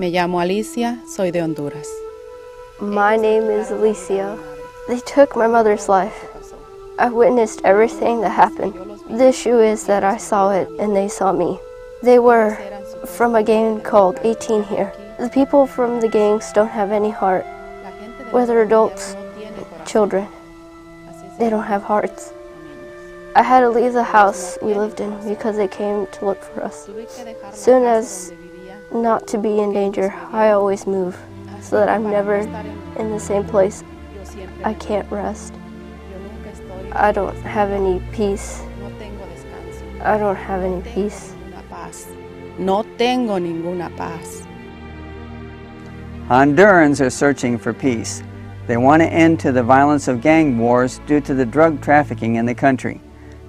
Me llamo Alicia, soy de Honduras. My name is Alicia. They took my mother's life. I witnessed everything that happened. The issue is that I saw it and they saw me. They were from a gang called 18 here. The people from the gangs don't have any heart. Whether adults, children, they don't have hearts. I had to leave the house we lived in because they came to look for us. Soon as not to be in danger, I always move so that I'm never in the same place. I can't rest. I don't have any peace. I don't have any peace. No tengo ninguna paz. Hondurans are searching for peace. They want to end to the violence of gang wars due to the drug trafficking in the country.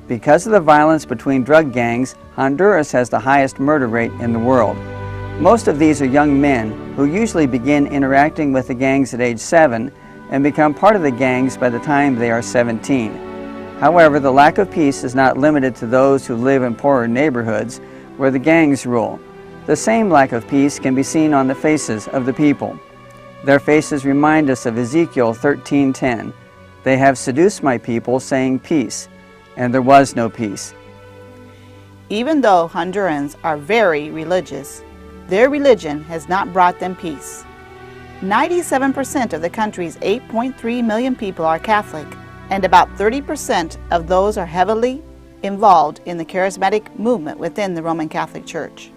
Because of the violence between drug gangs, Honduras has the highest murder rate in the world. Most of these are young men who usually begin interacting with the gangs at age 7 and become part of the gangs by the time they are 17. However, the lack of peace is not limited to those who live in poorer neighborhoods where the gangs rule. The same lack of peace can be seen on the faces of the people. Their faces remind us of Ezekiel 13:10. They have seduced my people, saying peace, and there was no peace. Even though Hondurans are very religious, their religion has not brought them peace. 97% of the country's 8.3 million people are Catholic, and about 30% of those are heavily involved in the charismatic movement within the Roman Catholic Church.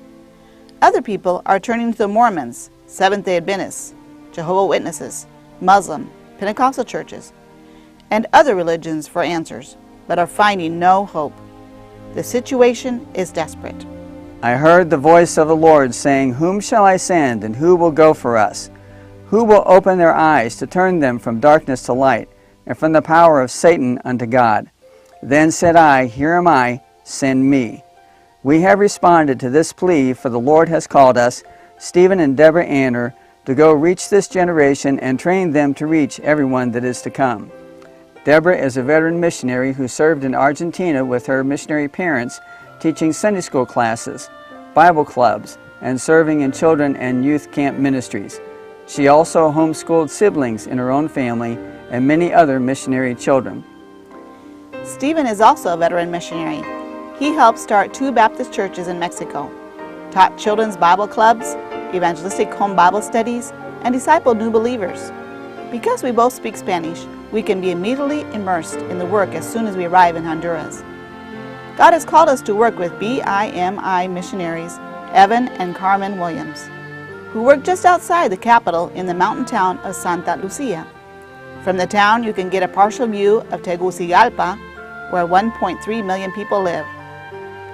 Other people are turning to the Mormons, Seventh-day Adventists, Jehovah's Witnesses, Muslim, Pentecostal churches, and other religions for answers, but are finding no hope. The situation is desperate. I heard the voice of the Lord saying, "Whom shall I send, and who will go for us? Who will open their eyes to turn them from darkness to light, and from the power of Satan unto God?" Then said I, "Here am I, send me." We have responded to this plea, for the Lord has called us, Stephen and Deborah Anner, to go reach this generation and train them to reach everyone that is to come. Deborah is a veteran missionary who served in Argentina with her missionary parents, teaching Sunday school classes, Bible clubs, and serving in children and youth camp ministries. She also homeschooled siblings in her own family and many other missionary children. Stephen is also a veteran missionary. He helped start 2 Baptist churches in Mexico, taught children's Bible clubs, evangelistic home Bible studies, and discipled new believers. Because we both speak Spanish, we can be immediately immersed in the work as soon as we arrive in Honduras. God has called us to work with BIMI missionaries, Evan and Carmen Williams, who work just outside the capital in the mountain town of Santa Lucia. From the town, you can get a partial view of Tegucigalpa, where 1.3 million people live.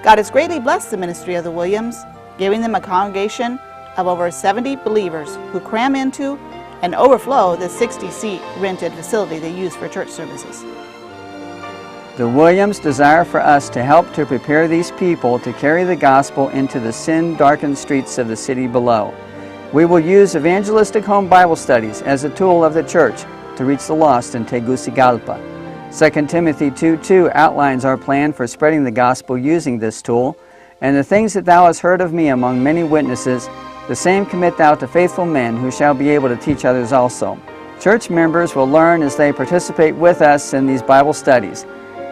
God has greatly blessed the ministry of the Williams, giving them a congregation of over 70 believers who cram into and overflow the 60-seat rented facility they use for church services. The Williams desire for us to help to prepare these people to carry the gospel into the sin-darkened streets of the city below. We will use evangelistic home Bible studies as a tool of the church to reach the lost in Tegucigalpa. 2 Timothy 2:2 outlines our plan for spreading the gospel using this tool. "And the things that thou hast heard of me among many witnesses, the same commit thou to faithful men who shall be able to teach others also." Church members will learn as they participate with us in these Bible studies.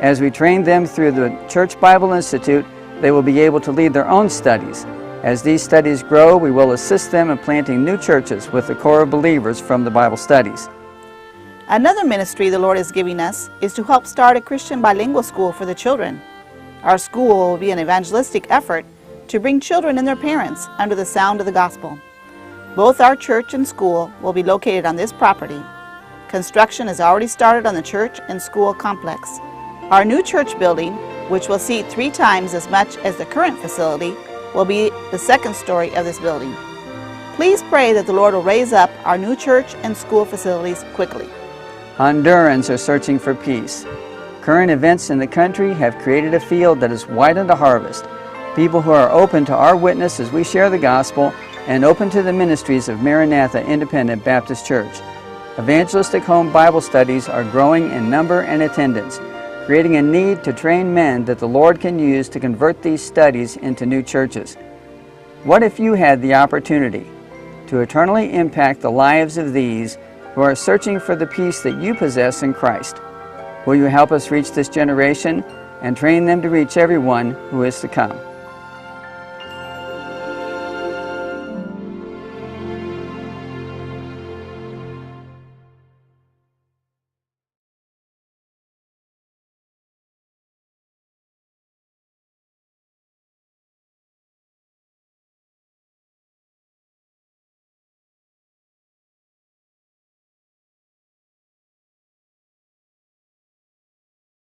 As we train them through the Church Bible Institute, they will be able to lead their own studies. As these studies grow, we will assist them in planting new churches with the core of believers from the Bible studies. Another ministry the Lord is giving us is to help start a Christian bilingual school for the children. Our school will be an evangelistic effort to bring children and their parents under the sound of the gospel. Both our church and school will be located on this property. Construction has already started on the church and school complex. Our new church building, which will seat 3 times as much as the current facility, will be the 2nd story of this building. Please pray that the Lord will raise up our new church and school facilities quickly. Hondurans are searching for peace. Current events in the country have created a field that is white unto harvest. People who are open to our witness as we share the gospel and open to the ministries of Maranatha Independent Baptist Church. Evangelistic home Bible studies are growing in number and attendance, creating a need to train men that the Lord can use to convert these studies into new churches. What if you had the opportunity to eternally impact the lives of these who are searching for the peace that you possess in Christ. Will you help us reach this generation and train them to reach everyone who is to come?